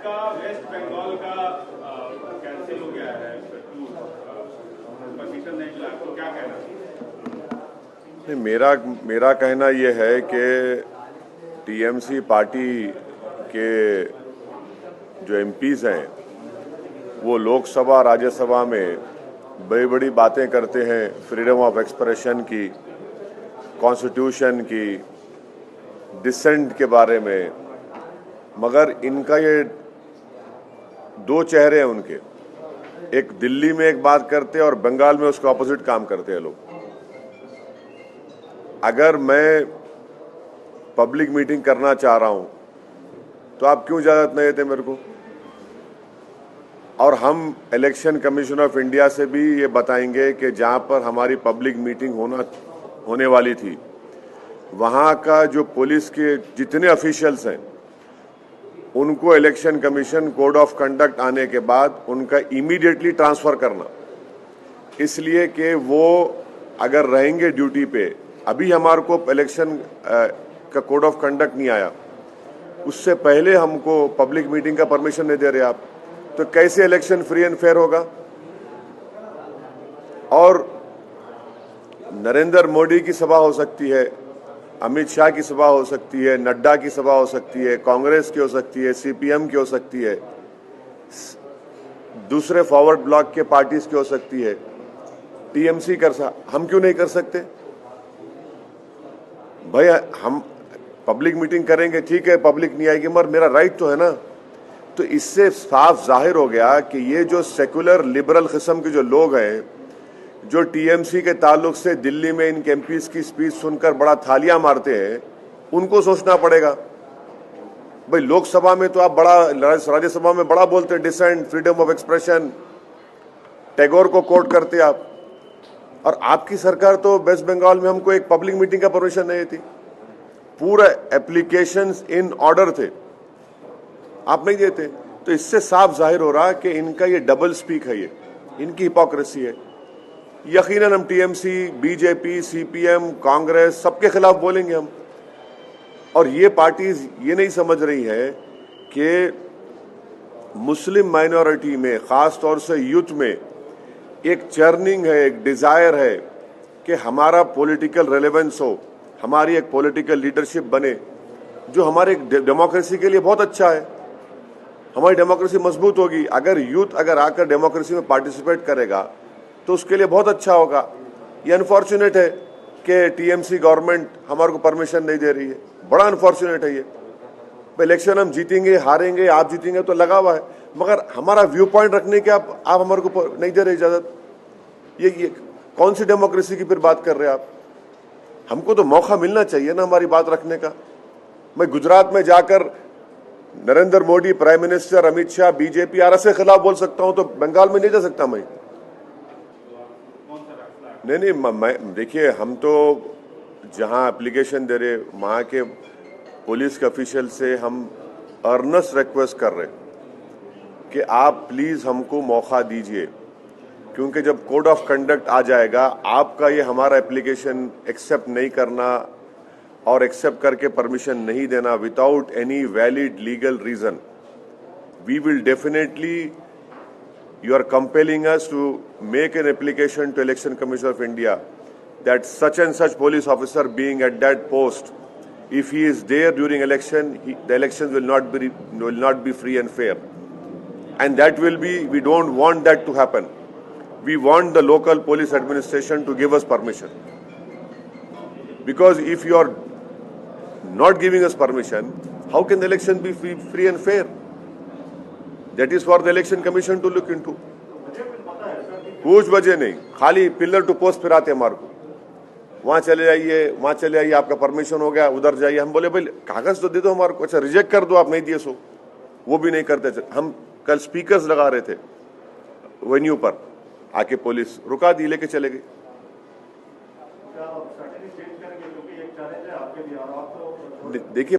आपका वेस्ट बंगाल का कैंसिल हो गया है, परमिशन नहीं मिला, तो क्या कहना चाहिए? मेरा कहना यह है कि टीएमसी पार्टी के जो एमपीज हैं वो लोकसभा राज्यसभा में बड़ी बड़ी बातें करते हैं फ्रीडम ऑफ एक्सप्रेशन की, कॉन्स्टिट्यूशन की, डिसेंट के बारे में, मगर इनका ये दो चेहरे हैं उनके। एक दिल्ली में एक बात करते हैं और बंगाल में उसके ऑपोजिट काम करते हैं लोग। अगर मैं पब्लिक मीटिंग करना चाह रहा हूं तो आप क्यों इजाजत नहीं देते मेरे को? और हम इलेक्शन कमीशन ऑफ इंडिया से भी ये बताएंगे कि जहां पर हमारी पब्लिक मीटिंग होने वाली थी वहां का जो पुलिस के जितने ऑफिशियल्स हैं उनको election commission code of conduct आने के बाद उनका इमीडिएटली ट्रांसफर करना, इसलिए कि वो अगर रहेंगे ड्यूटी पे। अभी हमारे को इलेक्शन का कोड ऑफ कंडक्ट नहीं आया, उससे पहले हमको पब्लिक मीटिंग का परमिशन नहीं दे रहे आप, तो कैसे इलेक्शन फ्री एंड फेयर होगा? और नरेंद्र मोदी की सभा हो सकती है, अमित शाह की सभा हो सकती है, नड्डा की सभा हो सकती है, कांग्रेस की हो सकती है, सीपीएम की हो सकती है, दूसरे फॉरवर्ड ब्लॉक के पार्टीज की हो सकती है, टीएमसी हम क्यों नहीं कर सकते भाई? हम पब्लिक मीटिंग करेंगे, ठीक है, पब्लिक नहीं आएगी, मगर मेरा राइट तो है ना। तो इससे साफ जाहिर हो गया कि ये जो सेकुलर लिबरल किस्म के जो लोग हैं जो टीएमसी के ताल्लुक से दिल्ली में इन एमपीज की स्पीच सुनकर बड़ा थालियां मारते हैं, उनको सोचना पड़ेगा। भाई लोकसभा में तो आप बड़ा, राज्यसभा में बड़ा बोलते हैं dissent, freedom of expression, Tagore को कोट करते आप, और आपकी सरकार तो वेस्ट बंगाल में हमको एक पब्लिक मीटिंग का परमिशन नहीं थी, पूरा एप्लीकेशंस इन ऑर्डर थे, आप नहीं देते। तो इससे साफ जाहिर हो रहा कि इनका ये डबल स्पीक है, ये इनकी हिपोक्रेसी है। यकीनन हम टीएमसी, बीजेपी, सीपीएम, कांग्रेस सबके खिलाफ बोलेंगे हम। और ये पार्टीज ये नहीं समझ रही है कि मुस्लिम माइनॉरिटी में, खास तौर से यूथ में एक चर्निंग है, एक डिजायर है कि हमारा पॉलिटिकल रेलेवेंस हो, हमारी एक पॉलिटिकल लीडरशिप बने, जो हमारे डेमोक्रेसी के लिए बहुत अच्छा है। हमारी डेमोक्रेसी मजबूत होगी अगर यूथ अगर आकर डेमोक्रेसी में पार्टिसिपेट करेगा, तो उसके लिए बहुत अच्छा होगा। ये अनफॉर्चुनेट है कि टीएमसी गवर्नमेंट हमारे को परमिशन नहीं दे रही है, बड़ा अनफॉर्चुनेट है ये। इलेक्शन हम जीतेंगे, हारेंगे, आप जीतेंगे तो लगा हुआ है, मगर हमारा व्यू पॉइंट रखने के आप हमारे को नहीं दे रहे इजाजत। ये कौन सी डेमोक्रेसी की फिर बात कर रहे हैं आप? हमको तो मौका मिलना चाहिए ना हमारी बात रखने का। मैं गुजरात में जाकर Narendra Modi, prime minister, Amit Shah, BJP RS के खिलाफ बोल सकता हूं, तो बंगाल में नहीं जा सकता मैं? नहीं, देखिए, हम तो जहां एप्लीकेशन दे रहे वहां के पुलिस के ऑफिशियल से हम अर्नेस्ट रिक्वेस्ट कर रहे कि आप प्लीज हमको मौका दीजिए, क्योंकि जब कोड ऑफ कंडक्ट आ जाएगा, आपका ये हमारा एप्लीकेशन एक्सेप्ट नहीं करना और एक्सेप्ट करके परमिशन नहीं देना without any valid legal reason, we will definitely, you are compelling us to make an application to Election Commission of India that such and such police officer being at that post, if he is there during election, the elections will not be free and fair, and that will be, we don't want that to happen. We want the local police administration to give us permission, because if you are not giving us permission, how can the election be free and fair? That is for the election commission to look into. कुछ वजह नहीं, खाली pillar to post फिराते हमारे को, वहां चले जाइए, आपका परमिशन हो गया, उधर जाइए। हम बोले भाई कागज तो दे दो हमारे को, अच्छा रिजेक्ट कर दो, आप नहीं दिए सो, वो भी नहीं करते। हम कल स्पीकर्स लगा रहे थे वेन्यू पर, आके पुलिस रुका दी, लेके चले गए। देखिए